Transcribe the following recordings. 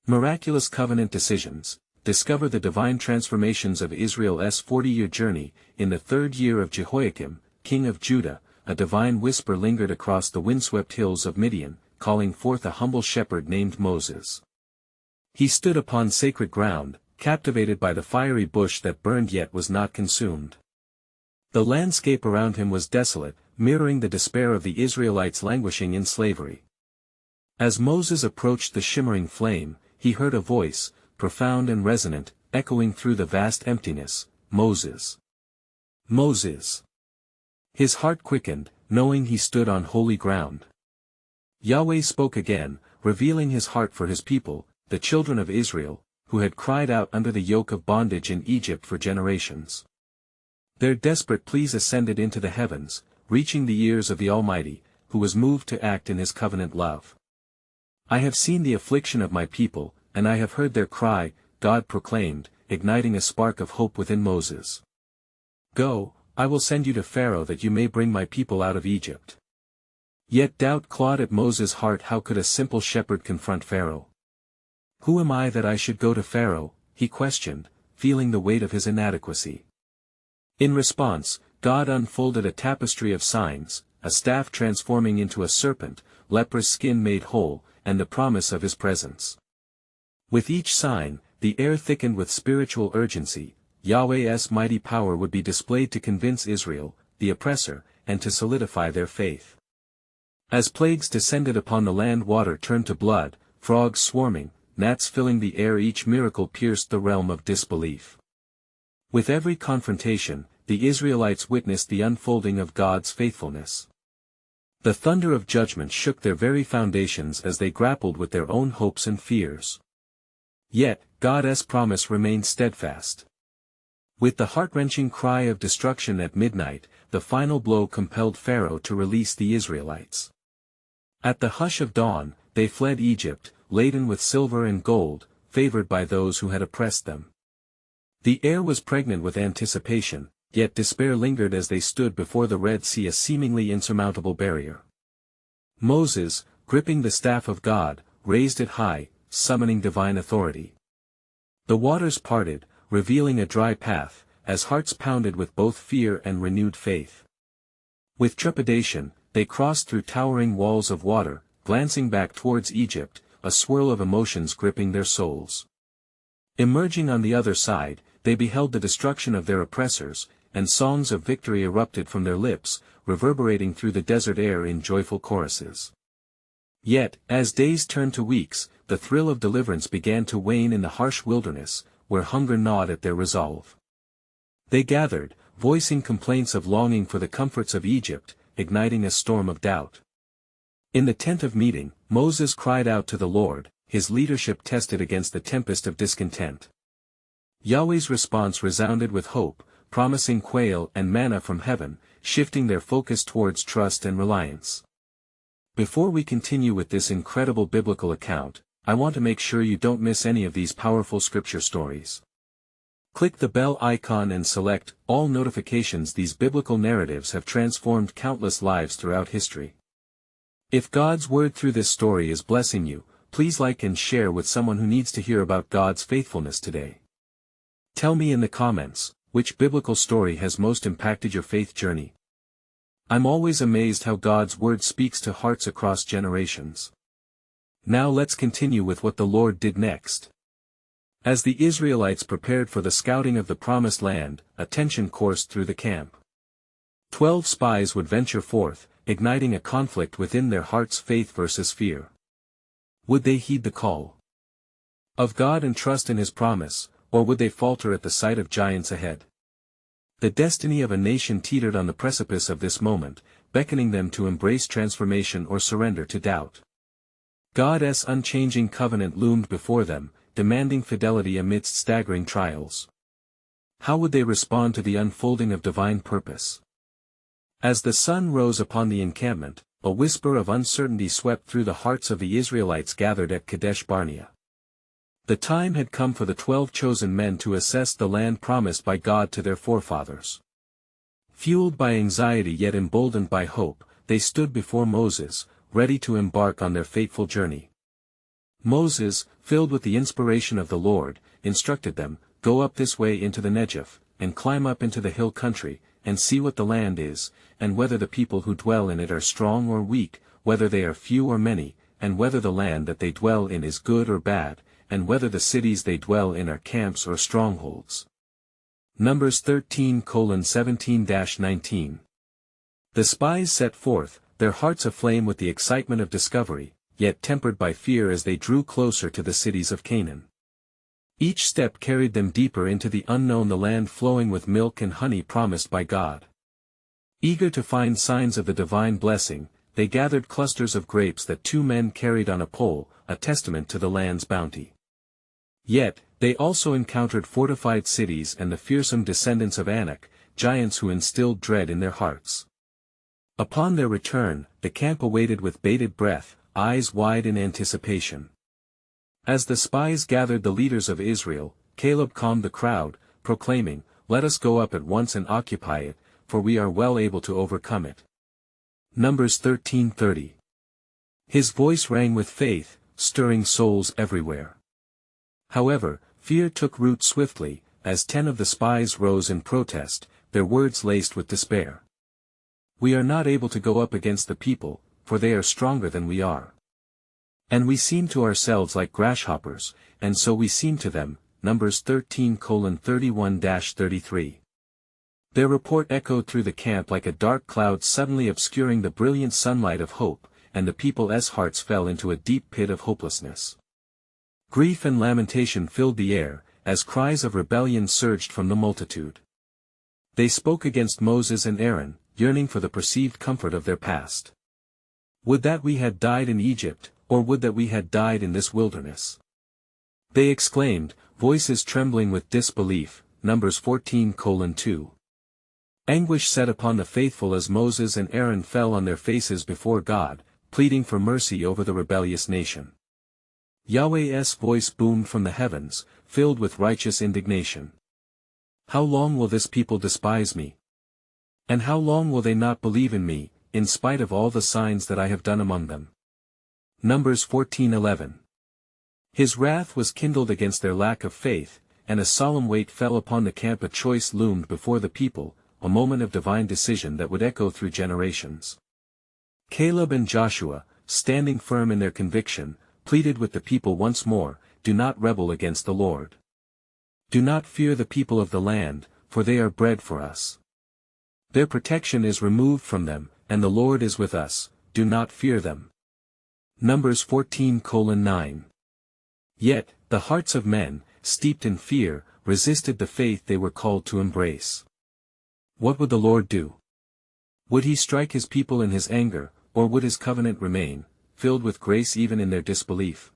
Miraculous covenant decisions. Discover the divine transformations of Israel's 40-year journey. In the 3rd year of Jehoiakim, king of Judah, a divine whisper lingered across the windswept hills of Midian, calling forth a humble shepherd named Moses. He stood upon sacred ground, captivated by the fiery bush that burned yet was not consumed. The landscape around him was desolate, mirroring the despair of the Israelites languishing in slavery. As Moses approached the shimmering flame, he heard a voice, profound and resonant, echoing through the vast emptiness, "Moses! Moses!" His heart quickened, knowing he stood on holy ground. Yahweh spoke again, revealing his heart for his people, the children of Israel, who had cried out under the yoke of bondage in Egypt for generations. Their desperate pleas ascended into the heavens, reaching the ears of the Almighty, who was moved to act in his covenant love. "I have seen the affliction of my people, and I have heard their cry," God proclaimed, igniting a spark of hope within Moses. "Go, I will send you to Pharaoh that you may bring my people out of Egypt." Yet doubt clawed at Moses' heart. How could a simple shepherd confront Pharaoh? "Who am I that I should go to Pharaoh?" he questioned, feeling the weight of his inadequacy. In response, God unfolded a tapestry of signs, a staff transforming into a serpent, leprous skin made whole, and the promise of his presence. With each sign, the air thickened with spiritual urgency. Yahweh's mighty power would be displayed to convince Israel, the oppressor, and to solidify their faith. As plagues descended upon the land, water turned to blood, frogs swarming, gnats filling the air, each miracle pierced the realm of disbelief. With every confrontation, the Israelites witnessed the unfolding of God's faithfulness. The thunder of judgment shook their very foundations as they grappled with their own hopes and fears. Yet, God's promise remained steadfast. With the heart-wrenching cry of destruction at midnight, the final blow compelled Pharaoh to release the Israelites. At the hush of dawn, they fled Egypt, laden with silver and gold, favored by those who had oppressed them. The air was pregnant with anticipation, yet despair lingered as they stood before the Red Sea, a seemingly insurmountable barrier. Moses, gripping the staff of God, raised it high, summoning divine authority. The waters parted, revealing a dry path, as hearts pounded with both fear and renewed faith. With trepidation, they crossed through towering walls of water, glancing back towards Egypt, a swirl of emotions gripping their souls. Emerging on the other side, they beheld the destruction of their oppressors, and songs of victory erupted from their lips, reverberating through the desert air in joyful choruses. Yet, as days turned to weeks, the thrill of deliverance began to wane in the harsh wilderness, where hunger gnawed at their resolve. They gathered, voicing complaints of longing for the comforts of Egypt, igniting a storm of doubt. In the tent of meeting, Moses cried out to the Lord, his leadership tested against the tempest of discontent. Yahweh's response resounded with hope, promising quail and manna from heaven, shifting their focus towards trust and reliance. Before we continue with this incredible biblical account, I want to make sure you don't miss any of these powerful scripture stories. Click the bell icon and select all notifications. These biblical narratives have transformed countless lives throughout history. If God's word through this story is blessing you, please like and share with someone who needs to hear about God's faithfulness today. Tell me in the comments, which biblical story has most impacted your faith journey? I'm always amazed how God's word speaks to hearts across generations. Now let's continue with what the Lord did next. As the Israelites prepared for the scouting of the Promised Land, a tension coursed through the camp. 12 spies would venture forth, igniting a conflict within their hearts: faith versus fear. Would they heed the call of God and trust in His promise, or would they falter at the sight of giants ahead? The destiny of a nation teetered on the precipice of this moment, beckoning them to embrace transformation or surrender to doubt. God's unchanging covenant loomed before them, demanding fidelity amidst staggering trials. How would they respond to the unfolding of divine purpose? As the sun rose upon the encampment, a whisper of uncertainty swept through the hearts of the Israelites gathered at Kadesh Barnea. The time had come for the 12 chosen men to assess the land promised by God to their forefathers. Fueled by anxiety yet emboldened by hope, they stood before Moses, ready to embark on their fateful journey. Moses, filled with the inspiration of the Lord, instructed them, "Go up this way into the Negev, and climb up into the hill country, and see what the land is, and whether the people who dwell in it are strong or weak, whether they are few or many, and whether the land that they dwell in is good or bad, and whether the cities they dwell in are camps or strongholds." Numbers 13:17-19. The spies set forth, their hearts aflame with the excitement of discovery, yet tempered by fear as they drew closer to the cities of Canaan. Each step carried them deeper into the unknown, the land flowing with milk and honey promised by God. Eager to find signs of the divine blessing, they gathered clusters of grapes that 2 men carried on a pole, a testament to the land's bounty. Yet, they also encountered fortified cities and the fearsome descendants of Anak, giants who instilled dread in their hearts. Upon their return, the camp awaited with bated breath, eyes wide in anticipation. As the spies gathered the leaders of Israel, Caleb calmed the crowd, proclaiming, "Let us go up at once and occupy it, for we are well able to overcome it." Numbers 13:30. His voice rang with faith, stirring souls everywhere. However, fear took root swiftly, as 10 of the spies rose in protest, their words laced with despair. "We are not able to go up against the people, for they are stronger than we are. And we seem to ourselves like grasshoppers, and so we seem to them." Numbers 13:31-33. Their report echoed through the camp like a dark cloud suddenly obscuring the brilliant sunlight of hope, and the people's hearts fell into a deep pit of hopelessness. Grief and lamentation filled the air, as cries of rebellion surged from the multitude. They spoke against Moses and Aaron, yearning for the perceived comfort of their past. "Would that we had died in Egypt, or would that we had died in this wilderness!" they exclaimed, voices trembling with disbelief. Numbers 14:2. Anguish set upon the faithful as Moses and Aaron fell on their faces before God, pleading for mercy over the rebellious nation. Yahweh's voice boomed from the heavens, filled with righteous indignation. "How long will this people despise me? And how long will they not believe in me, in spite of all the signs that I have done among them?" Numbers 14:11. His wrath was kindled against their lack of faith, and a solemn weight fell upon the camp. A choice loomed before the people, a moment of divine decision that would echo through generations. Caleb and Joshua, standing firm in their conviction, pleaded with the people once more, "Do not rebel against the Lord. Do not fear the people of the land, for they are bread for us. Their protection is removed from them, and the Lord is with us, do not fear them." Numbers 14:9. Yet, the hearts of men, steeped in fear, resisted the faith they were called to embrace. What would the Lord do? Would he strike his people in his anger, or would his covenant remain, filled with grace even in their disbelief?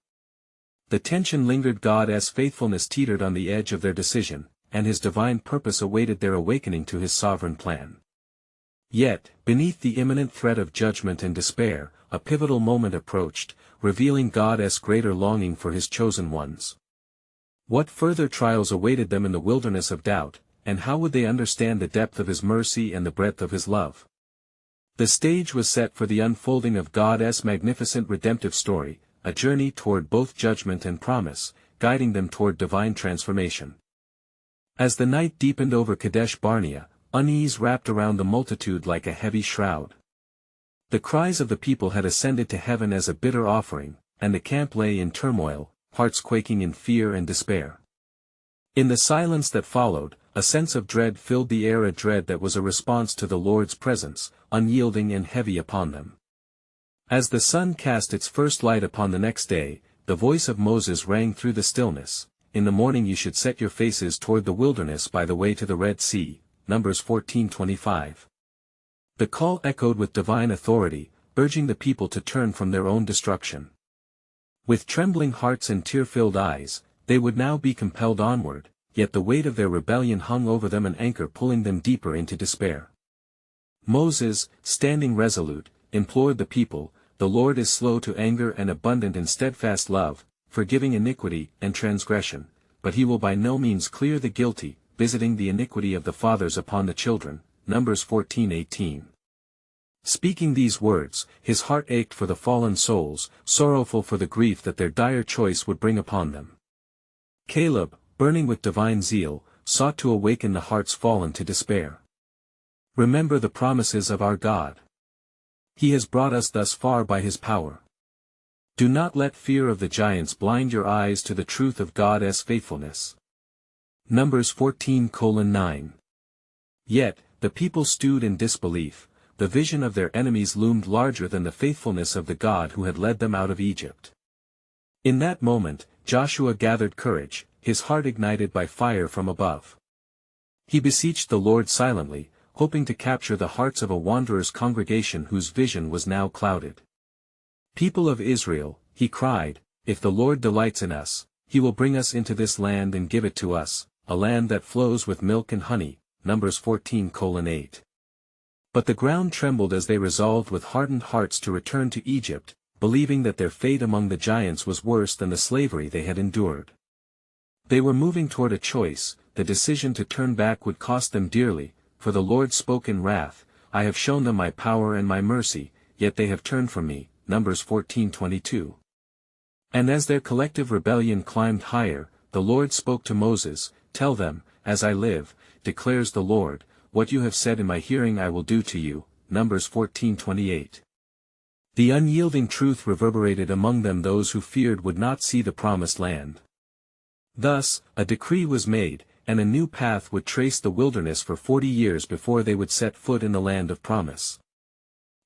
The tension lingered. God's faithfulness teetered on the edge of their decision, and his divine purpose awaited their awakening to his sovereign plan. Yet, beneath the imminent threat of judgment and despair, a pivotal moment approached, revealing God's greater longing for his chosen ones. What further trials awaited them in the wilderness of doubt, and how would they understand the depth of his mercy and the breadth of his love? The stage was set for the unfolding of God's magnificent redemptive story, a journey toward both judgment and promise, guiding them toward divine transformation. As the night deepened over Kadesh Barnea, unease wrapped around the multitude like a heavy shroud. The cries of the people had ascended to heaven as a bitter offering, and the camp lay in turmoil, hearts quaking in fear and despair. In the silence that followed, a sense of dread filled the air, a dread that was a response to the Lord's presence, unyielding and heavy upon them. As the sun cast its first light upon the next day, the voice of Moses rang through the stillness, "In the morning you should set your faces toward the wilderness by the way to the Red Sea." Numbers 14:25. The call echoed with divine authority, urging the people to turn from their own destruction. With trembling hearts and tear-filled eyes, they would now be compelled onward, yet the weight of their rebellion hung over them, an anchor pulling them deeper into despair. Moses, standing resolute, implored the people, "The Lord is slow to anger and abundant in steadfast love, forgiving iniquity and transgression, but he will by no means clear the guilty, visiting the iniquity of the fathers upon the children." Numbers 14:18. Speaking these words, his heart ached for the fallen souls, sorrowful for the grief that their dire choice would bring upon them. Caleb, burning with divine zeal, sought to awaken the hearts fallen to despair. Remember the promises of our God. He has brought us thus far by his power. Do not let fear of the giants blind your eyes to the truth of God's faithfulness. Numbers 14:9. Yet, the people stewed in disbelief. The vision of their enemies loomed larger than the faithfulness of the God who had led them out of Egypt. In that moment, Joshua gathered courage, his heart ignited by fire from above. He beseeched the Lord silently, hoping to capture the hearts of a wanderer's congregation whose vision was now clouded. People of Israel, he cried, if the Lord delights in us, he will bring us into this land and give it to us, a land that flows with milk and honey. Numbers 14:8. But the ground trembled as they resolved with hardened hearts to return to Egypt, believing that their fate among the giants was worse than the slavery they had endured. They were moving toward a choice. The decision to turn back would cost them dearly, for the Lord spoke in wrath, I have shown them my power and my mercy, yet they have turned from me. Numbers 14:22. And as their collective rebellion climbed higher, the Lord spoke to Moses, tell them, as I live, declares the Lord, what you have said in my hearing I will do to you. Numbers 14:28. The unyielding truth reverberated among them. Those who feared would not see the promised land. Thus, a decree was made, and a new path would trace the wilderness for 40 years before they would set foot in the land of promise.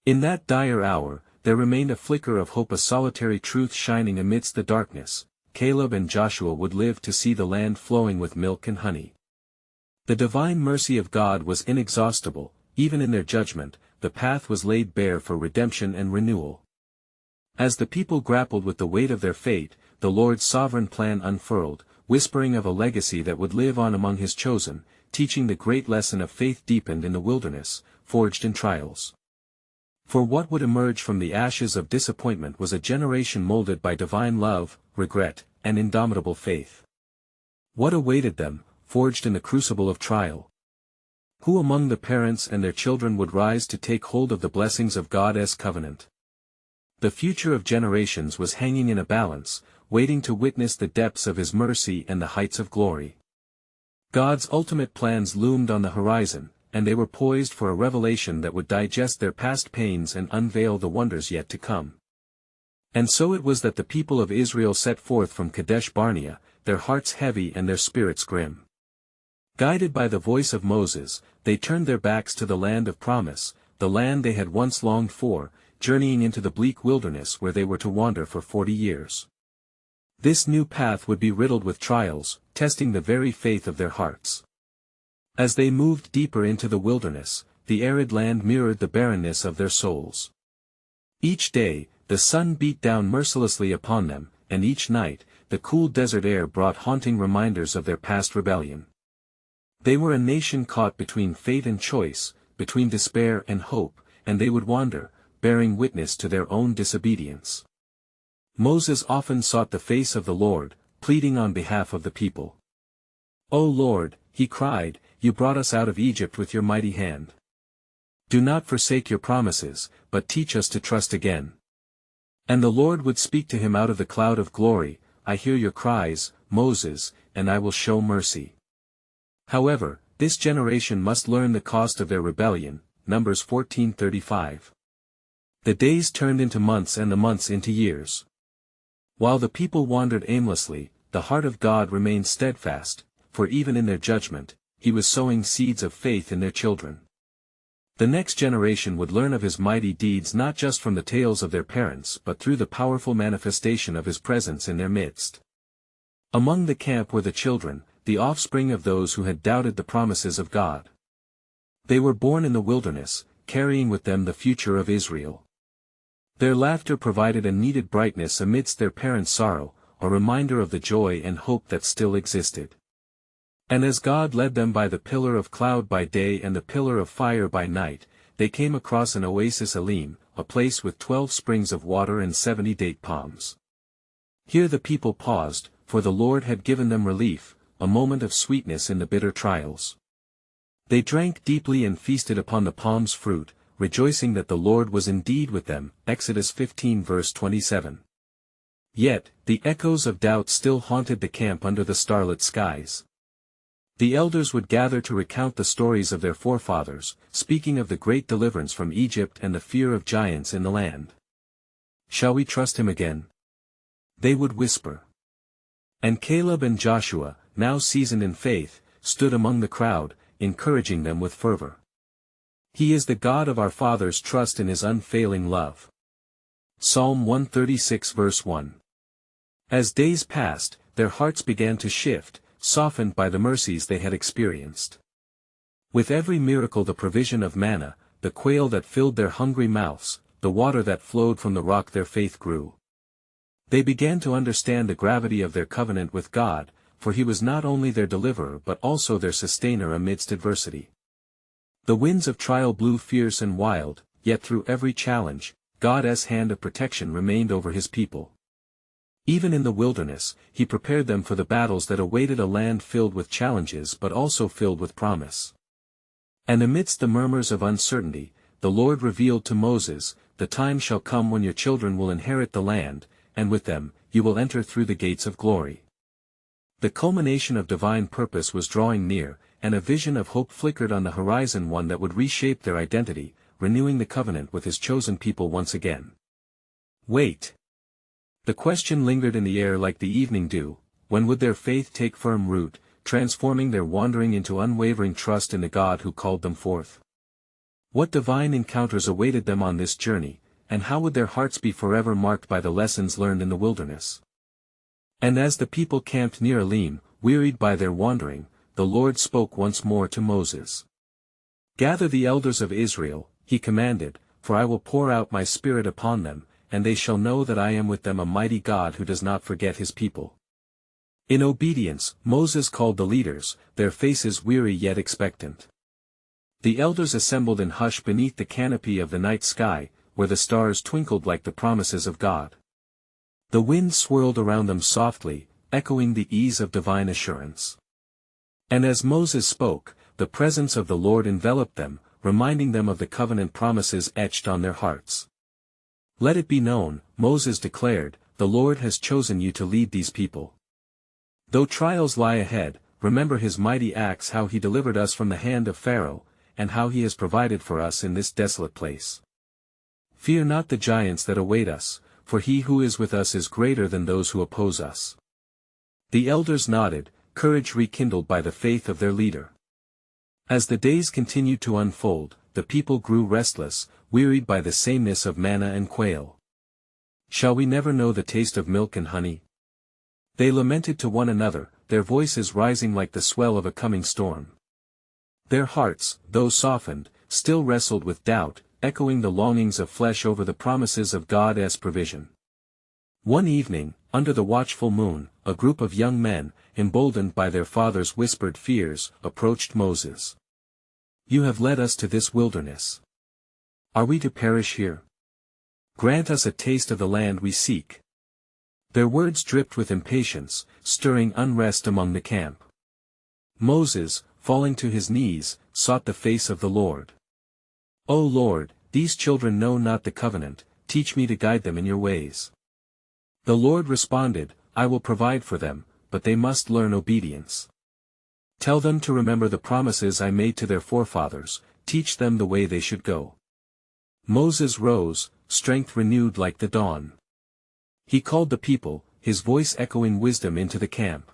In that dire hour, there remained a flicker of hope, a solitary truth shining amidst the darkness. Caleb and Joshua would live to see the land flowing with milk and honey. The divine mercy of God was inexhaustible. Even in their judgment, the path was laid bare for redemption and renewal. As the people grappled with the weight of their fate, the Lord's sovereign plan unfurled, whispering of a legacy that would live on among his chosen, teaching the great lesson of faith deepened in the wilderness, forged in trials. For what would emerge from the ashes of disappointment was a generation molded by divine love, regret, and indomitable faith. What awaited them, forged in the crucible of trial? Who among the parents and their children would rise to take hold of the blessings of God's covenant? The future of generations was hanging in a balance, waiting to witness the depths of his mercy and the heights of glory. God's ultimate plans loomed on the horizon, and they were poised for a revelation that would digest their past pains and unveil the wonders yet to come. And so it was that the people of Israel set forth from Kadesh Barnea, their hearts heavy and their spirits grim. Guided by the voice of Moses, they turned their backs to the land of promise, the land they had once longed for, journeying into the bleak wilderness where they were to wander for 40 years. This new path would be riddled with trials, testing the very faith of their hearts. As they moved deeper into the wilderness, the arid land mirrored the barrenness of their souls. Each day, the sun beat down mercilessly upon them, and each night, the cool desert air brought haunting reminders of their past rebellion. They were a nation caught between fate and choice, between despair and hope, and they would wander, bearing witness to their own disobedience. Moses often sought the face of the Lord, pleading on behalf of the people. O Lord, he cried, you brought us out of Egypt with your mighty hand. Do not forsake your promises, but teach us to trust again. And the Lord would speak to him out of the cloud of glory, I hear your cries, Moses, and I will show mercy. However, this generation must learn the cost of their rebellion. Numbers 14:35. The days turned into months and the months into years. While the people wandered aimlessly, the heart of God remained steadfast, for even in their judgment, he was sowing seeds of faith in their children. The next generation would learn of his mighty deeds not just from the tales of their parents but through the powerful manifestation of his presence in their midst. Among the camp were the children, the offspring of those who had doubted the promises of God. They were born in the wilderness, carrying with them the future of Israel. Their laughter provided a needed brightness amidst their parents' sorrow, a reminder of the joy and hope that still existed. And as God led them by the pillar of cloud by day and the pillar of fire by night, they came across an oasis Elim, a place with 12 springs of water and 70 date palms. Here the people paused, for the Lord had given them relief, a moment of sweetness in the bitter trials. They drank deeply and feasted upon the palm's fruit, rejoicing that the Lord was indeed with them. Exodus 15 verse 27. Yet, the echoes of doubt still haunted the camp under the starlit skies. The elders would gather to recount the stories of their forefathers, speaking of the great deliverance from Egypt and the fear of giants in the land. "Shall we trust him again?" they would whisper. And Caleb and Joshua, now seasoned in faith, stood among the crowd, encouraging them with fervor. "He is the God of our fathers, trust in his unfailing love." Psalm 136 verse 1. As days passed, their hearts began to shift, softened by the mercies they had experienced. With every miracle, the provision of manna, the quail that filled their hungry mouths, the water that flowed from the rock, their faith grew. They began to understand the gravity of their covenant with God, for he was not only their deliverer but also their sustainer amidst adversity. The winds of trial blew fierce and wild, yet through every challenge, God's hand of protection remained over his people. Even in the wilderness, he prepared them for the battles that awaited, a land filled with challenges but also filled with promise. And amidst the murmurs of uncertainty, the Lord revealed to Moses, "The time shall come when your children will inherit the land, and with them, you will enter through the gates of glory." The culmination of divine purpose was drawing near, and a vision of hope flickered on the horizon, one that would reshape their identity, renewing the covenant with his chosen people once again. Wait. The question lingered in the air like the evening dew: when would their faith take firm root, transforming their wandering into unwavering trust in the God who called them forth? What divine encounters awaited them on this journey, and how would their hearts be forever marked by the lessons learned in the wilderness? And as the people camped near Elim, wearied by their wandering, the Lord spoke once more to Moses. "Gather the elders of Israel," he commanded, "for I will pour out my spirit upon them, and they shall know that I am with them, a mighty God who does not forget his people." In obedience, Moses called the leaders, their faces weary yet expectant. The elders assembled in hush beneath the canopy of the night sky, where the stars twinkled like the promises of God. The wind swirled around them softly, echoing the ease of divine assurance. And as Moses spoke, the presence of the Lord enveloped them, reminding them of the covenant promises etched on their hearts. "Let it be known," Moses declared, "the Lord has chosen you to lead these people. Though trials lie ahead, remember his mighty acts, how he delivered us from the hand of Pharaoh, and how he has provided for us in this desolate place. Fear not the giants that await us, for he who is with us is greater than those who oppose us." The elders nodded, courage rekindled by the faith of their leader. As the days continued to unfold, the people grew restless, wearied by the sameness of manna and quail. "Shall we never know the taste of milk and honey?" they lamented to one another, their voices rising like the swell of a coming storm. Their hearts, though softened, still wrestled with doubt, echoing the longings of flesh over the promises of God's provision. One evening, under the watchful moon, a group of young men, emboldened by their father's whispered fears, approached Moses. "You have led us to this wilderness. Are we to perish here? Grant us a taste of the land we seek." Their words dripped with impatience, stirring unrest among the camp. Moses, falling to his knees, sought the face of the Lord. "O Lord, these children know not the covenant, teach me to guide them in your ways." The Lord responded, "I will provide for them, but they must learn obedience. Tell them to remember the promises I made to their forefathers, teach them the way they should go." Moses rose, strength renewed like the dawn. He called the people, his voice echoing wisdom into the camp.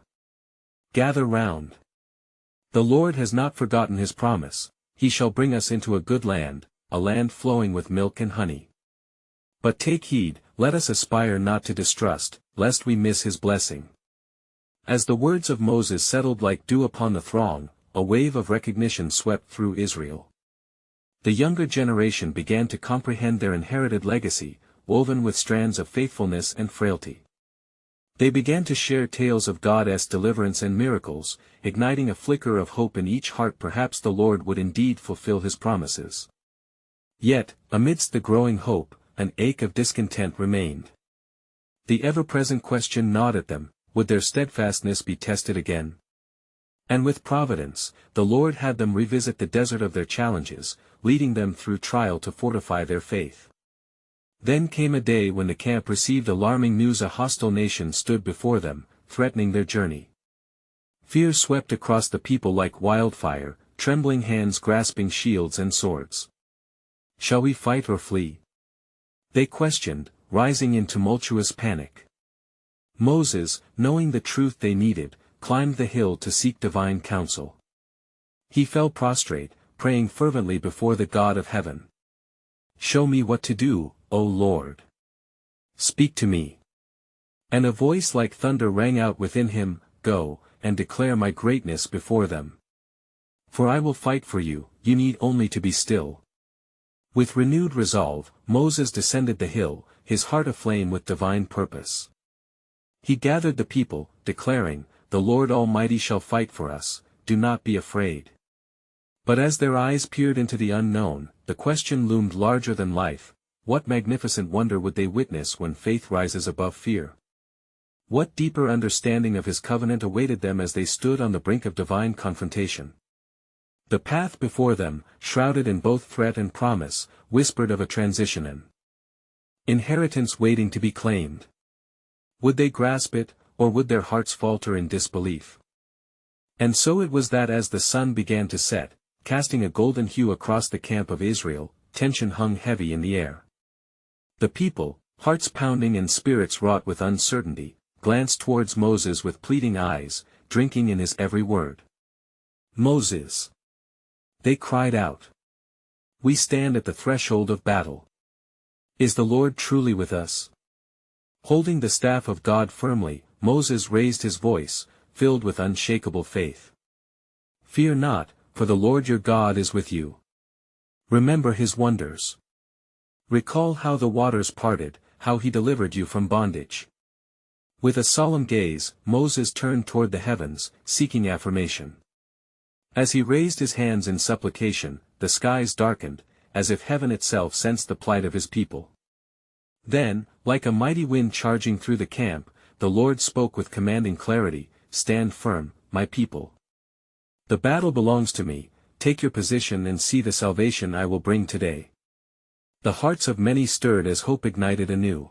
"Gather round. The Lord has not forgotten his promise, he shall bring us into a good land, a land flowing with milk and honey. But take heed, let us aspire not to distrust, lest we miss his blessing." As the words of Moses settled like dew upon the throng, a wave of recognition swept through Israel. The younger generation began to comprehend their inherited legacy, woven with strands of faithfulness and frailty. They began to share tales of God's deliverance and miracles, igniting a flicker of hope in each heart. Perhaps the Lord would indeed fulfill his promises. Yet, amidst the growing hope, an ache of discontent remained. The ever-present question gnawed at them: would their steadfastness be tested again? And with providence, the Lord had them revisit the desert of their challenges, leading them through trial to fortify their faith. Then came a day when the camp received alarming news: a hostile nation stood before them, threatening their journey. Fear swept across the people like wildfire, trembling hands grasping shields and swords. "Shall we fight or flee?" they questioned, rising in tumultuous panic. Moses, knowing the truth they needed, climbed the hill to seek divine counsel. He fell prostrate, praying fervently before the God of heaven. "Show me what to do, O Lord. Speak to me." And a voice like thunder rang out within him, "Go, and declare my greatness before them. For I will fight for you, you need only to be still." With renewed resolve, Moses descended the hill, his heart aflame with divine purpose. He gathered the people, declaring, "The Lord Almighty shall fight for us, do not be afraid." But as their eyes peered into the unknown, the question loomed larger than life: what magnificent wonder would they witness when faith rises above fear? What deeper understanding of his covenant awaited them as they stood on the brink of divine confrontation? The path before them, shrouded in both threat and promise, whispered of a transition, an inheritance waiting to be claimed. Would they grasp it, or would their hearts falter in disbelief? And so it was that as the sun began to set, casting a golden hue across the camp of Israel, tension hung heavy in the air. The people, hearts pounding and spirits wrought with uncertainty, glanced towards Moses with pleading eyes, drinking in his every word. "Moses!" they cried out. "We stand at the threshold of battle. Is the Lord truly with us?" Holding the staff of God firmly, Moses raised his voice, filled with unshakable faith. "Fear not, for the Lord your God is with you. Remember his wonders. Recall how the waters parted, how he delivered you from bondage." With a solemn gaze, Moses turned toward the heavens, seeking affirmation. As he raised his hands in supplication, the skies darkened, as if heaven itself sensed the plight of his people. Then, like a mighty wind charging through the camp, the Lord spoke with commanding clarity, "Stand firm, my people. The battle belongs to me, take your position and see the salvation I will bring today." The hearts of many stirred as hope ignited anew.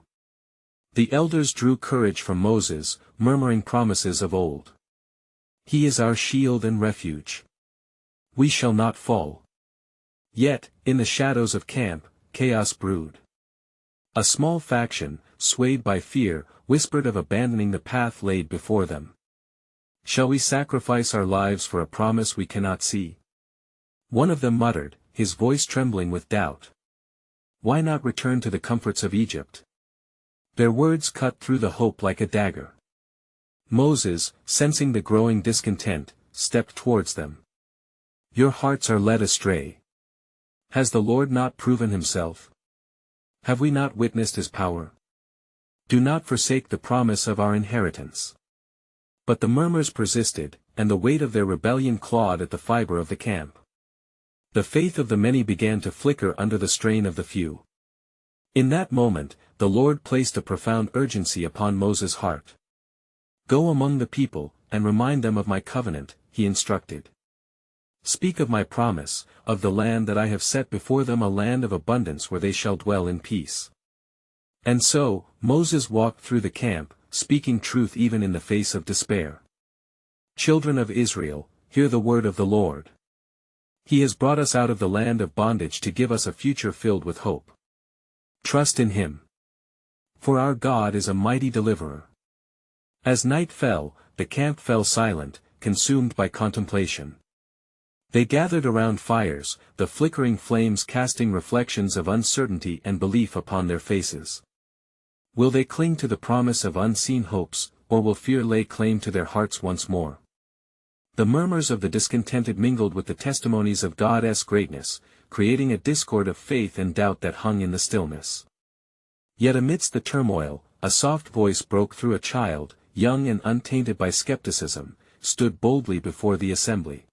The elders drew courage from Moses, murmuring promises of old. "He is our shield and refuge. We shall not fall." Yet, in the shadows of camp, chaos brewed. A small faction, swayed by fear, whispered of abandoning the path laid before them. "Shall we sacrifice our lives for a promise we cannot see?" One of them muttered, his voice trembling with doubt. "Why not return to the comforts of Egypt?" Their words cut through the hope like a dagger. Moses, sensing the growing discontent, stepped towards them. "Your hearts are led astray. Has the Lord not proven himself? Have we not witnessed his power? Do not forsake the promise of our inheritance." But the murmurs persisted, and the weight of their rebellion clawed at the fiber of the camp. The faith of the many began to flicker under the strain of the few. In that moment, the Lord placed a profound urgency upon Moses' heart. "Go among the people, and remind them of my covenant," he instructed. "Speak of my promise, of the land that I have set before them, a land of abundance where they shall dwell in peace." And so, Moses walked through the camp, speaking truth even in the face of despair. "Children of Israel, hear the word of the Lord. He has brought us out of the land of bondage to give us a future filled with hope. Trust in him. For our God is a mighty deliverer." As night fell, the camp fell silent, consumed by contemplation. They gathered around fires, the flickering flames casting reflections of uncertainty and belief upon their faces. Will they cling to the promise of unseen hopes, or will fear lay claim to their hearts once more? The murmurs of the discontented mingled with the testimonies of God's greatness, creating a discord of faith and doubt that hung in the stillness. Yet amidst the turmoil, a soft voice broke through. A child, young and untainted by skepticism, stood boldly before the assembly.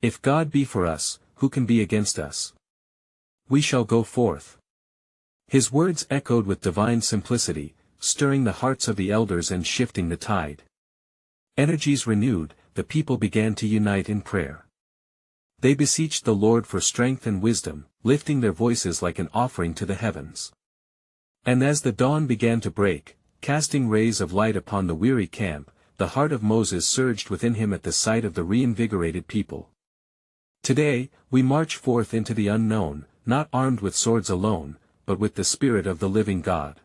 "If God be for us, who can be against us? We shall go forth." His words echoed with divine simplicity, stirring the hearts of the elders and shifting the tide. Energies renewed, the people began to unite in prayer. They beseeched the Lord for strength and wisdom, lifting their voices like an offering to the heavens. And as the dawn began to break, casting rays of light upon the weary camp, the heart of Moses surged within him at the sight of the reinvigorated people. Today, we march forth into the unknown, not armed with swords alone, but with the Spirit of the living God.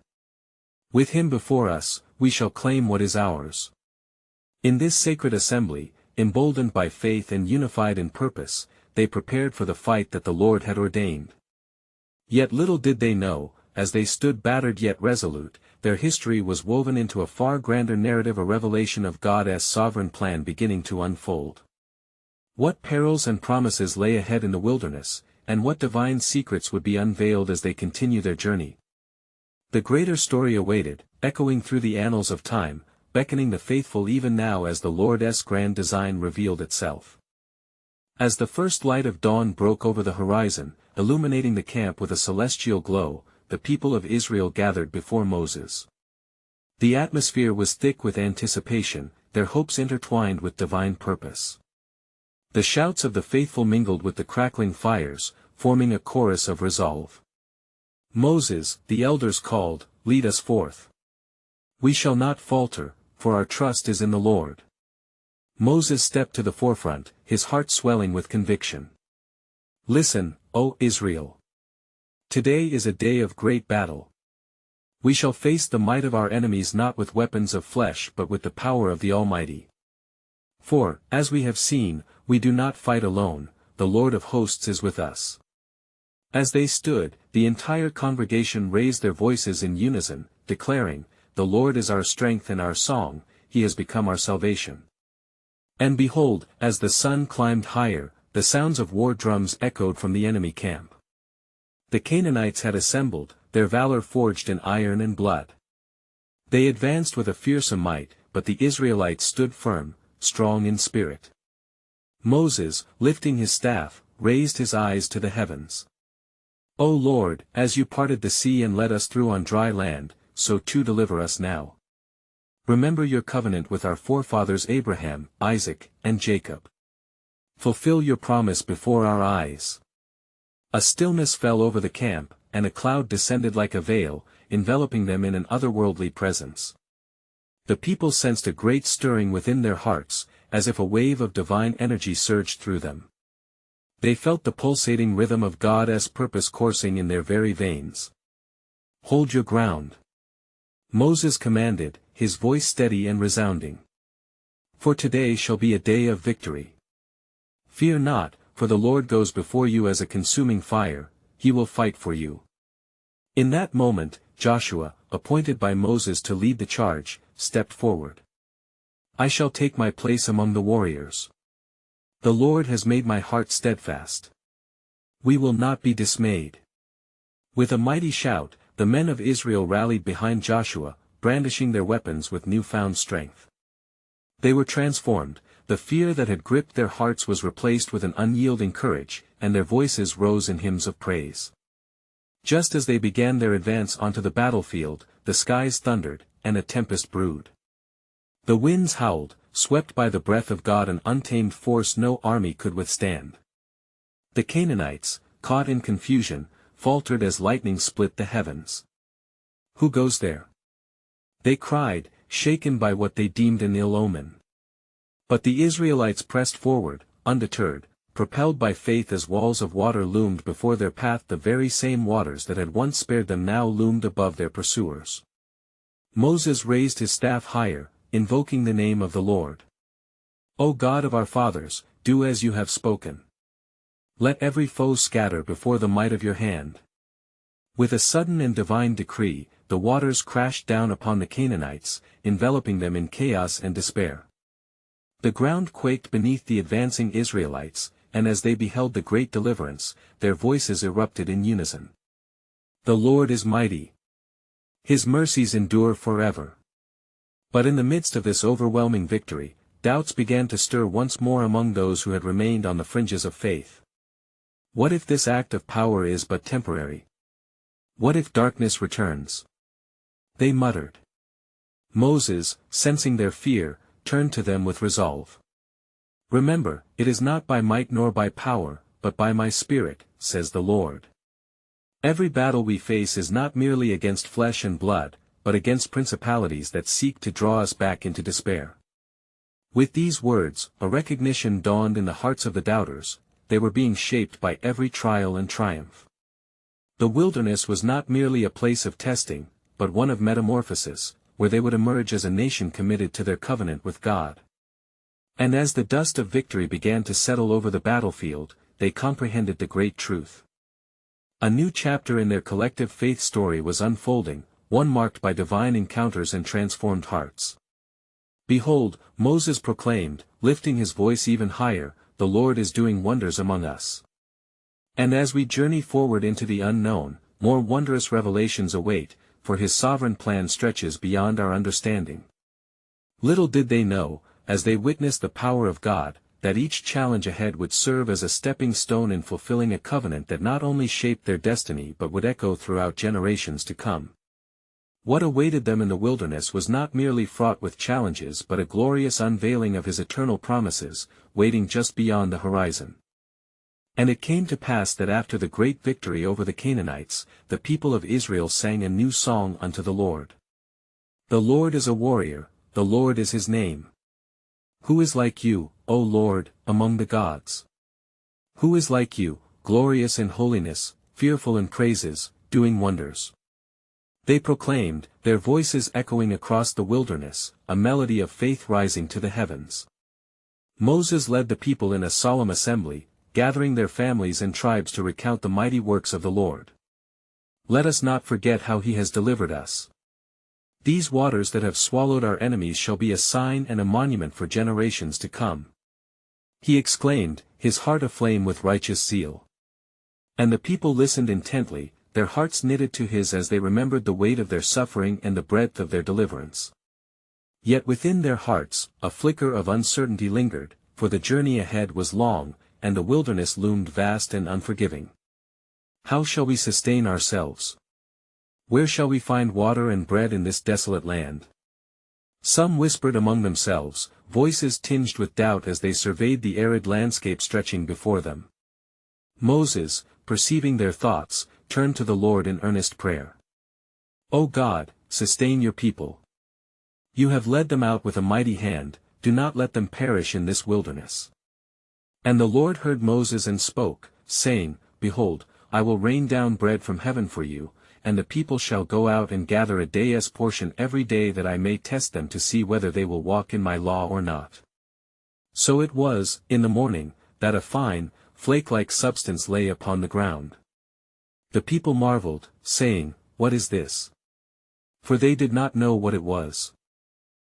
With him before us, we shall claim what is ours. In this sacred assembly, emboldened by faith and unified in purpose, they prepared for the fight that the Lord had ordained. Yet little did they know, as they stood battered yet resolute, their history was woven into a far grander narrative, a revelation of God's sovereign plan beginning to unfold. What perils and promises lay ahead in the wilderness, and what divine secrets would be unveiled as they continue their journey. The greater story awaited, echoing through the annals of time, beckoning the faithful even now as the Lord's grand design revealed itself. As the first light of dawn broke over the horizon, illuminating the camp with a celestial glow, the people of Israel gathered before Moses. The atmosphere was thick with anticipation, their hopes intertwined with divine purpose. The shouts of the faithful mingled with the crackling fires, forming a chorus of resolve. Moses, the elders called, "Lead us forth. We shall not falter, for our trust is in the Lord." Moses stepped to the forefront, his heart swelling with conviction. "Listen, O Israel. Today is a day of great battle. We shall face the might of our enemies not with weapons of flesh but with the power of the Almighty. For, as we have seen, we do not fight alone, the Lord of hosts is with us." As they stood, the entire congregation raised their voices in unison, declaring, "The Lord is our strength and our song, he has become our salvation." And behold, as the sun climbed higher, the sounds of war drums echoed from the enemy camp. The Canaanites had assembled, their valor forged in iron and blood. They advanced with a fearsome might, but the Israelites stood firm, strong in spirit. Moses, lifting his staff, raised his eyes to the heavens. "O Lord, as you parted the sea and led us through on dry land, so too deliver us now. Remember your covenant with our forefathers Abraham, Isaac, and Jacob. Fulfill your promise before our eyes." A stillness fell over the camp, and a cloud descended like a veil, enveloping them in an otherworldly presence. The people sensed a great stirring within their hearts, as if a wave of divine energy surged through them. They felt the pulsating rhythm of God's purpose coursing in their very veins. "Hold your ground," Moses commanded, his voice steady and resounding. "For today shall be a day of victory. Fear not, for the Lord goes before you as a consuming fire, he will fight for you." In that moment, Joshua, appointed by Moses to lead the charge, stepped forward. "I shall take my place among the warriors. The Lord has made my heart steadfast. We will not be dismayed." With a mighty shout, the men of Israel rallied behind Joshua, brandishing their weapons with newfound strength. They were transformed, the fear that had gripped their hearts was replaced with an unyielding courage, and their voices rose in hymns of praise. Just as they began their advance onto the battlefield, the skies thundered, and a tempest brewed. The winds howled, swept by the breath of God, an untamed force no army could withstand. The Canaanites, caught in confusion, faltered as lightning split the heavens. "Who goes there?" they cried, shaken by what they deemed an ill omen. But the Israelites pressed forward, undeterred, propelled by faith. As walls of water loomed before their path, the very same waters that had once spared them now loomed above their pursuers. Moses raised his staff higher, invoking the name of the Lord. "O God of our fathers, do as you have spoken. Let every foe scatter before the might of your hand." With a sudden and divine decree, the waters crashed down upon the Canaanites, enveloping them in chaos and despair. The ground quaked beneath the advancing Israelites, and as they beheld the great deliverance, their voices erupted in unison. "The Lord is mighty. His mercies endure forever." But in the midst of this overwhelming victory, doubts began to stir once more among those who had remained on the fringes of faith. What if this act of power is but temporary? What if darkness returns? They muttered. Moses, sensing their fear, turned to them with resolve. Remember, it is not by might nor by power, but by my Spirit, says the Lord. Every battle we face is not merely against flesh and blood, but against principalities that seek to draw us back into despair. With these words, a recognition dawned in the hearts of the doubters. They were being shaped by every trial and triumph. The wilderness was not merely a place of testing, but one of metamorphosis, where they would emerge as a nation committed to their covenant with God. And as the dust of victory began to settle over the battlefield, they comprehended the great truth. A new chapter in their collective faith story was unfolding, one marked by divine encounters and transformed hearts. Behold, Moses proclaimed, lifting his voice even higher, "The Lord is doing wonders among us." And as we journey forward into the unknown, more wondrous revelations await, for his sovereign plan stretches beyond our understanding. Little did they know, as they witnessed the power of God, that each challenge ahead would serve as a stepping stone in fulfilling a covenant that not only shaped their destiny but would echo throughout generations to come. What awaited them in the wilderness was not merely fraught with challenges but a glorious unveiling of his eternal promises, waiting just beyond the horizon. And it came to pass that after the great victory over the Canaanites, the people of Israel sang a new song unto the Lord. The Lord is a warrior, the Lord is his name. Who is like you, O Lord, among the gods? Who is like you, glorious in holiness, fearful in praises, doing wonders? They proclaimed, their voices echoing across the wilderness, a melody of faith rising to the heavens. Moses led the people in a solemn assembly, gathering their families and tribes to recount the mighty works of the Lord. Let us not forget how he has delivered us. These waters that have swallowed our enemies shall be a sign and a monument for generations to come. He exclaimed, his heart aflame with righteous zeal. And the people listened intently, their hearts knitted to his as they remembered the weight of their suffering and the breadth of their deliverance. Yet within their hearts, a flicker of uncertainty lingered, for the journey ahead was long, and the wilderness loomed vast and unforgiving. How shall we sustain ourselves? Where shall we find water and bread in this desolate land? Some whispered among themselves, voices tinged with doubt as they surveyed the arid landscape stretching before them. Moses, perceiving their thoughts, turned to the Lord in earnest prayer. O God, sustain your people. You have led them out with a mighty hand, do not let them perish in this wilderness. And the Lord heard Moses and spoke, saying, Behold, I will rain down bread from heaven for you, and the people shall go out and gather a day's portion every day that I may test them to see whether they will walk in my law or not. So it was, in the morning, that a fine, flake-like substance lay upon the ground. The people marveled, saying, What is this? For they did not know what it was.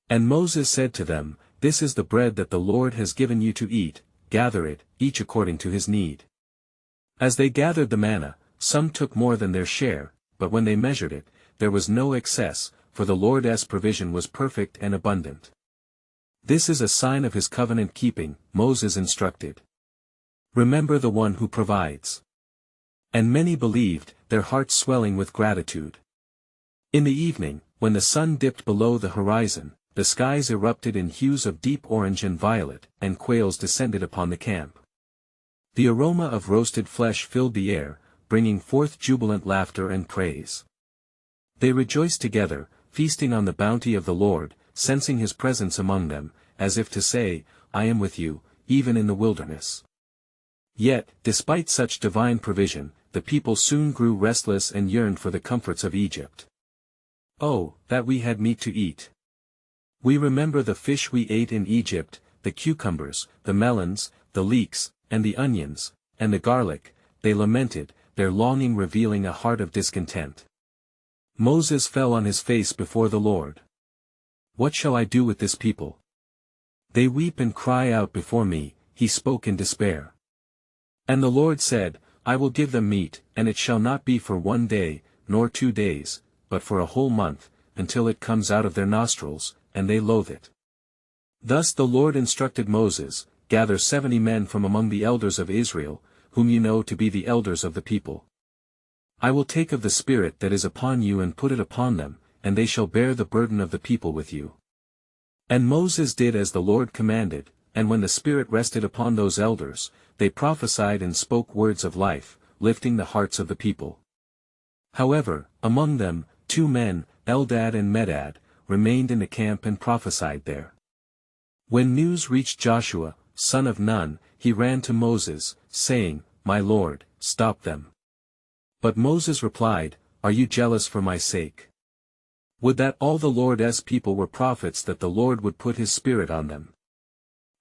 And Moses said to them, This is the bread that the Lord has given you to eat, gather it, each according to his need. As they gathered the manna, some took more than their share, but when they measured it, there was no excess, for the Lord's provision was perfect and abundant. This is a sign of his covenant keeping, Moses instructed. Remember the one who provides. And many believed, their hearts swelling with gratitude. In the evening, when the sun dipped below the horizon, the skies erupted in hues of deep orange and violet, and quails descended upon the camp. The aroma of roasted flesh filled the air, bringing forth jubilant laughter and praise. They rejoiced together, feasting on the bounty of the Lord, sensing his presence among them, as if to say, I am with you, even in the wilderness. Yet, despite such divine provision, the people soon grew restless and yearned for the comforts of Egypt. Oh, that we had meat to eat! We remember the fish we ate in Egypt, the cucumbers, the melons, the leeks, and the onions, and the garlic, they lamented, their longing revealing a heart of discontent. Moses fell on his face before the Lord. What shall I do with this people? They weep and cry out before me, he spoke in despair. And the Lord said, I will give them meat, and it shall not be for 1 day, nor 2 days, but for a whole month, until it comes out of their nostrils, and they loathe it. Thus the Lord instructed Moses, Gather 70 men from among the elders of Israel, whom you know to be the elders of the people. I will take of the Spirit that is upon you and put it upon them, and they shall bear the burden of the people with you. And Moses did as the Lord commanded, and when the Spirit rested upon those elders, they prophesied and spoke words of life, lifting the hearts of the people. However, among them, 2 men, Eldad and Medad, remained in the camp and prophesied there. When news reached Joshua, son of Nun, he ran to Moses, saying, "My Lord, stop them." But Moses replied, "Are you jealous for my sake? Would that all the Lord's people were prophets, that the Lord would put his Spirit on them."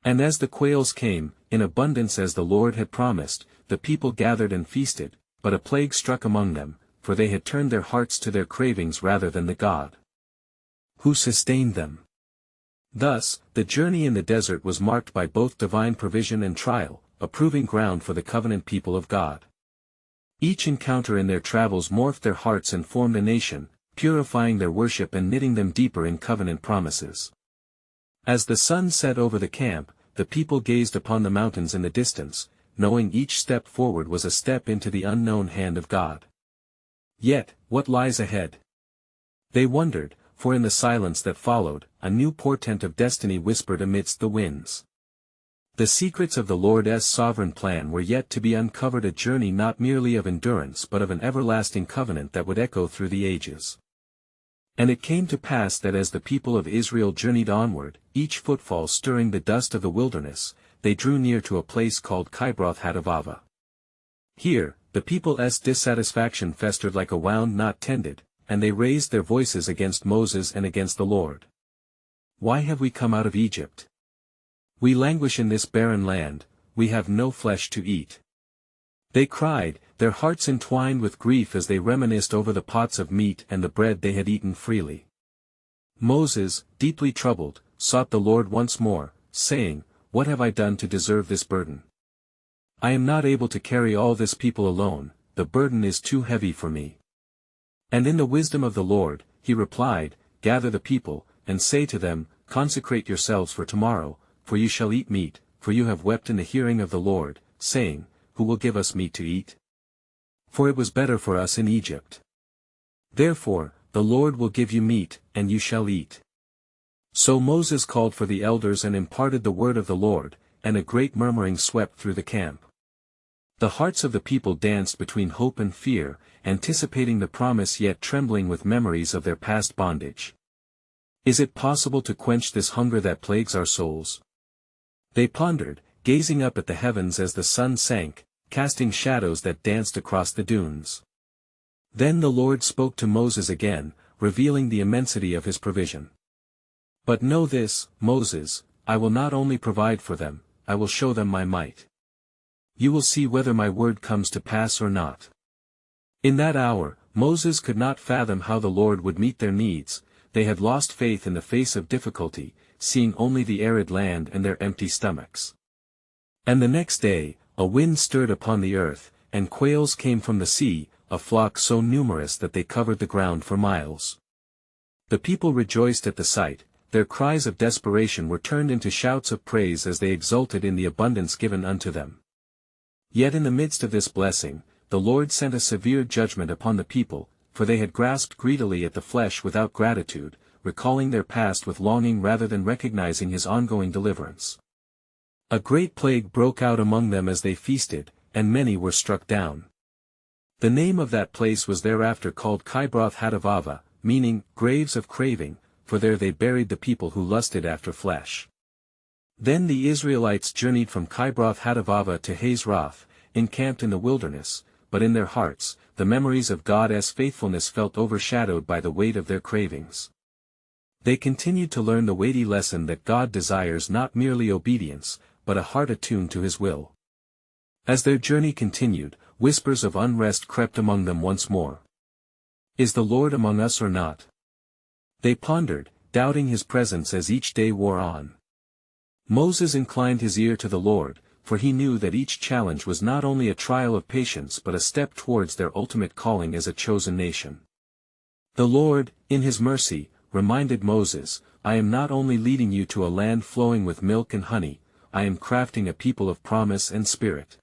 And as the quails came, in abundance as the Lord had promised, the people gathered and feasted, but a plague struck among them, for they had turned their hearts to their cravings rather than the God who sustained them. Thus, the journey in the desert was marked by both divine provision and trial, a proving ground for the covenant people of God. Each encounter in their travels morphed their hearts and formed a nation, purifying their worship and knitting them deeper in covenant promises. As the sun set over the camp, the people gazed upon the mountains in the distance, knowing each step forward was a step into the unknown hand of God. Yet, what lies ahead? They wondered, for in the silence that followed, a new portent of destiny whispered amidst the winds. The secrets of the Lord's sovereign plan were yet to be uncovered, a journey not merely of endurance but of an everlasting covenant that would echo through the ages. And it came to pass that as the people of Israel journeyed onward, each footfall stirring the dust of the wilderness, they drew near to a place called Kibroth Hattaavah. Here, the people's dissatisfaction festered like a wound not tended, and they raised their voices against Moses and against the Lord. "Why have we come out of Egypt? We languish in this barren land, we have no flesh to eat." They cried, their hearts entwined with grief as they reminisced over the pots of meat and the bread they had eaten freely. Moses, deeply troubled, sought the Lord once more, saying, "What have I done to deserve this burden? I am not able to carry all this people alone, the burden is too heavy for me." And in the wisdom of the Lord, he replied, "Gather the people, and say to them, Consecrate yourselves for tomorrow, for you shall eat meat, for you have wept in the hearing of the Lord, saying, Who will give us meat to eat? For it was better for us in Egypt. Therefore, the Lord will give you meat, and you shall eat." So Moses called for the elders and imparted the word of the Lord, and a great murmuring swept through the camp. The hearts of the people danced between hope and fear, anticipating the promise yet trembling with memories of their past bondage. Is it possible to quench this hunger that plagues our souls? They pondered, gazing up at the heavens as the sun sank, casting shadows that danced across the dunes. Then the Lord spoke to Moses again, revealing the immensity of his provision. "But know this, Moses, I will not only provide for them, I will show them my might. You will see whether my word comes to pass or not." In that hour, Moses could not fathom how the Lord would meet their needs. They had lost faith in the face of difficulty, seeing only the arid land and their empty stomachs. And the next day, a wind stirred upon the earth, and quails came from the sea, a flock so numerous that they covered the ground for miles. The people rejoiced at the sight, their cries of desperation were turned into shouts of praise as they exulted in the abundance given unto them. Yet in the midst of this blessing, the Lord sent a severe judgment upon the people, for they had grasped greedily at the flesh without gratitude, recalling their past with longing rather than recognizing his ongoing deliverance. A great plague broke out among them as they feasted, and many were struck down. The name of that place was thereafter called Kibroth Hattaavah, meaning, graves of craving, for there they buried the people who lusted after flesh. Then the Israelites journeyed from Kibroth Hattaavah to Hazeroth, encamped in the wilderness, but in their hearts, the memories of God's faithfulness felt overshadowed by the weight of their cravings. They continued to learn the weighty lesson that God desires not merely obedience, but a heart attuned to his will. As their journey continued, whispers of unrest crept among them once more. Is the Lord among us or not? They pondered, doubting his presence as each day wore on. Moses inclined his ear to the Lord, for he knew that each challenge was not only a trial of patience but a step towards their ultimate calling as a chosen nation. The Lord, in his mercy, reminded Moses, "I am not only leading you to a land flowing with milk and honey, I am crafting a people of promise and spirit."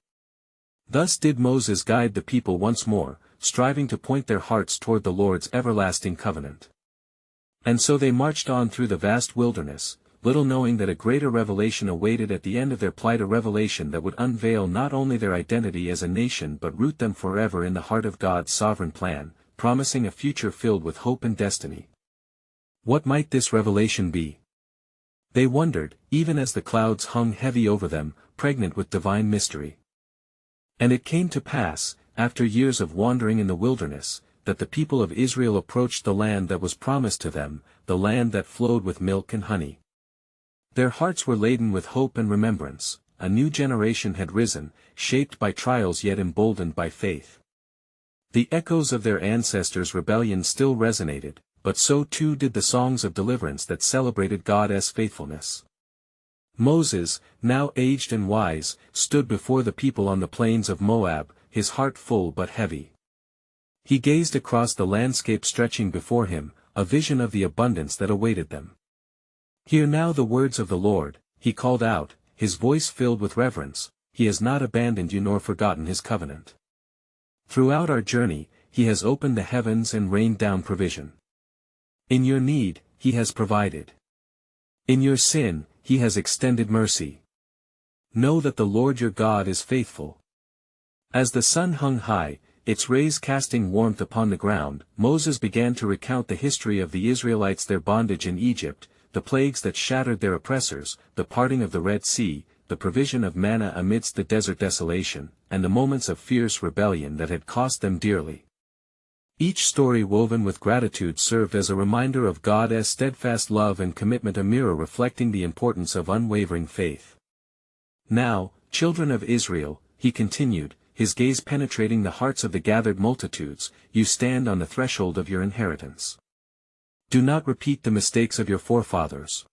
Thus did Moses guide the people once more, striving to point their hearts toward the Lord's everlasting covenant. And so they marched on through the vast wilderness, little knowing that a greater revelation awaited at the end of their plight, a revelation that would unveil not only their identity as a nation but root them forever in the heart of God's sovereign plan, promising a future filled with hope and destiny. What might this revelation be? They wondered, even as the clouds hung heavy over them, pregnant with divine mystery. And it came to pass, after years of wandering in the wilderness, that the people of Israel approached the land that was promised to them, the land that flowed with milk and honey. Their hearts were laden with hope and remembrance. A new generation had risen, shaped by trials yet emboldened by faith. The echoes of their ancestors' rebellion still resonated, but so too did the songs of deliverance that celebrated God's faithfulness. Moses, now aged and wise, stood before the people on the plains of Moab, his heart full but heavy. He gazed across the landscape stretching before him, a vision of the abundance that awaited them. "Hear now the words of the Lord," he called out, his voice filled with reverence. "He has not abandoned you nor forgotten his covenant. Throughout our journey, he has opened the heavens and rained down provision. In your need, he has provided. In your sin, he has extended mercy. Know that the Lord your God is faithful." As the sun hung high, its rays casting warmth upon the ground, Moses began to recount the history of the Israelites, their bondage in Egypt, the plagues that shattered their oppressors, the parting of the Red Sea, the provision of manna amidst the desert desolation, and the moments of fierce rebellion that had cost them dearly. Each story woven with gratitude served as a reminder of God's steadfast love and commitment, a mirror reflecting the importance of unwavering faith. "Now, children of Israel," he continued, his gaze penetrating the hearts of the gathered multitudes, "you stand on the threshold of your inheritance. Do not repeat the mistakes of your forefathers.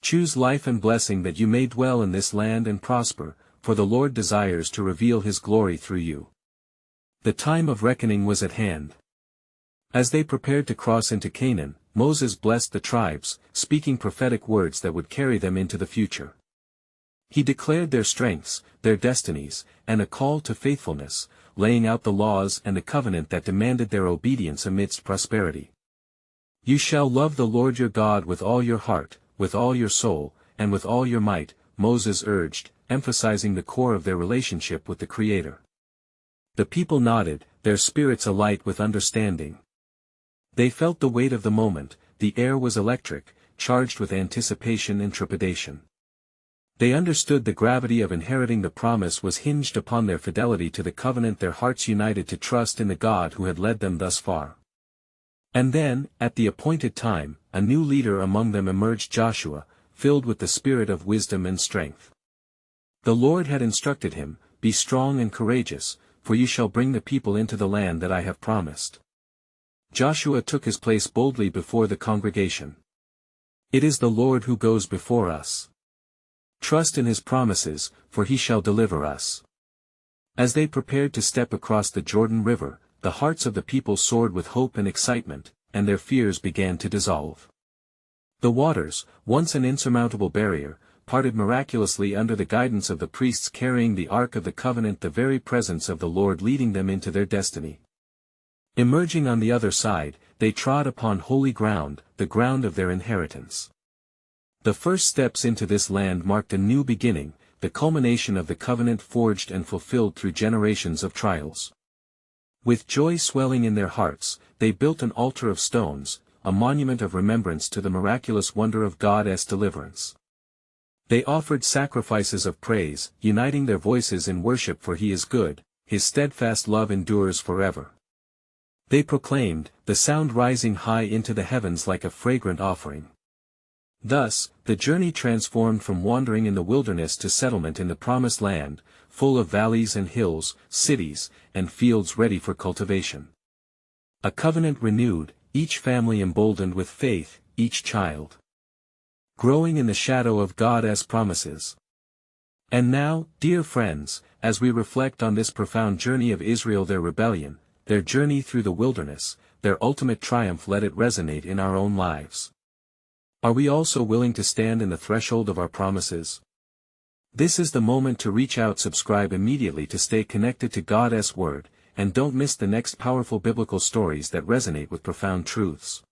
Choose life and blessing that you may dwell in this land and prosper, for the Lord desires to reveal his glory through you." The time of reckoning was at hand. As they prepared to cross into Canaan, Moses blessed the tribes, speaking prophetic words that would carry them into the future. He declared their strengths, their destinies, and a call to faithfulness, laying out the laws and the covenant that demanded their obedience amidst prosperity. "You shall love the Lord your God with all your heart, with all your soul, and with all your might," Moses urged, emphasizing the core of their relationship with the Creator. The people nodded, their spirits alight with understanding. They felt the weight of the moment. The air was electric, charged with anticipation and trepidation. They understood the gravity of inheriting the promise was hinged upon their fidelity to the covenant, their hearts united to trust in the God who had led them thus far. And then, at the appointed time, a new leader among them emerged, Joshua, filled with the spirit of wisdom and strength. The Lord had instructed him, "Be strong and courageous, for you shall bring the people into the land that I have promised." Joshua took his place boldly before the congregation. "It is the Lord who goes before us. Trust in his promises, for he shall deliver us." As they prepared to step across the Jordan River, the hearts of the people soared with hope and excitement, and their fears began to dissolve. The waters, once an insurmountable barrier, parted miraculously under the guidance of the priests carrying the Ark of the Covenant, the very presence of the Lord leading them into their destiny. Emerging on the other side, they trod upon holy ground, the ground of their inheritance. The first steps into this land marked a new beginning, the culmination of the covenant forged and fulfilled through generations of trials. With joy swelling in their hearts, they built an altar of stones, a monument of remembrance to the miraculous wonder of God's deliverance. They offered sacrifices of praise, uniting their voices in worship, for he is good, his steadfast love endures forever. They proclaimed, the sound rising high into the heavens like a fragrant offering. Thus, the journey transformed from wandering in the wilderness to settlement in the promised land, full of valleys and hills, cities, and fields ready for cultivation. A covenant renewed, each family emboldened with faith, each child growing in the shadow of God's promises. And now, dear friends, as we reflect on this profound journey of Israel, their rebellion, their journey through the wilderness, their ultimate triumph, let it resonate in our own lives. Are we also willing to stand in the threshold of our promises? This is the moment to reach out. Subscribe immediately to stay connected to God's Word, and don't miss the next powerful biblical stories that resonate with profound truths.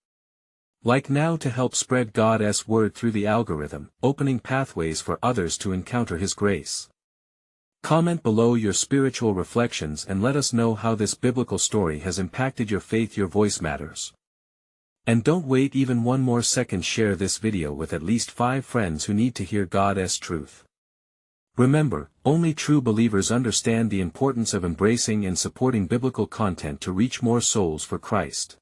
Like now to help spread God's word through the algorithm, opening pathways for others to encounter His grace. Comment below your spiritual reflections and let us know how this biblical story has impacted your faith. Your voice matters. And don't wait even one more second. Share this video with at least 5 friends who need to hear God's truth. Remember, only true believers understand the importance of embracing and supporting biblical content to reach more souls for Christ.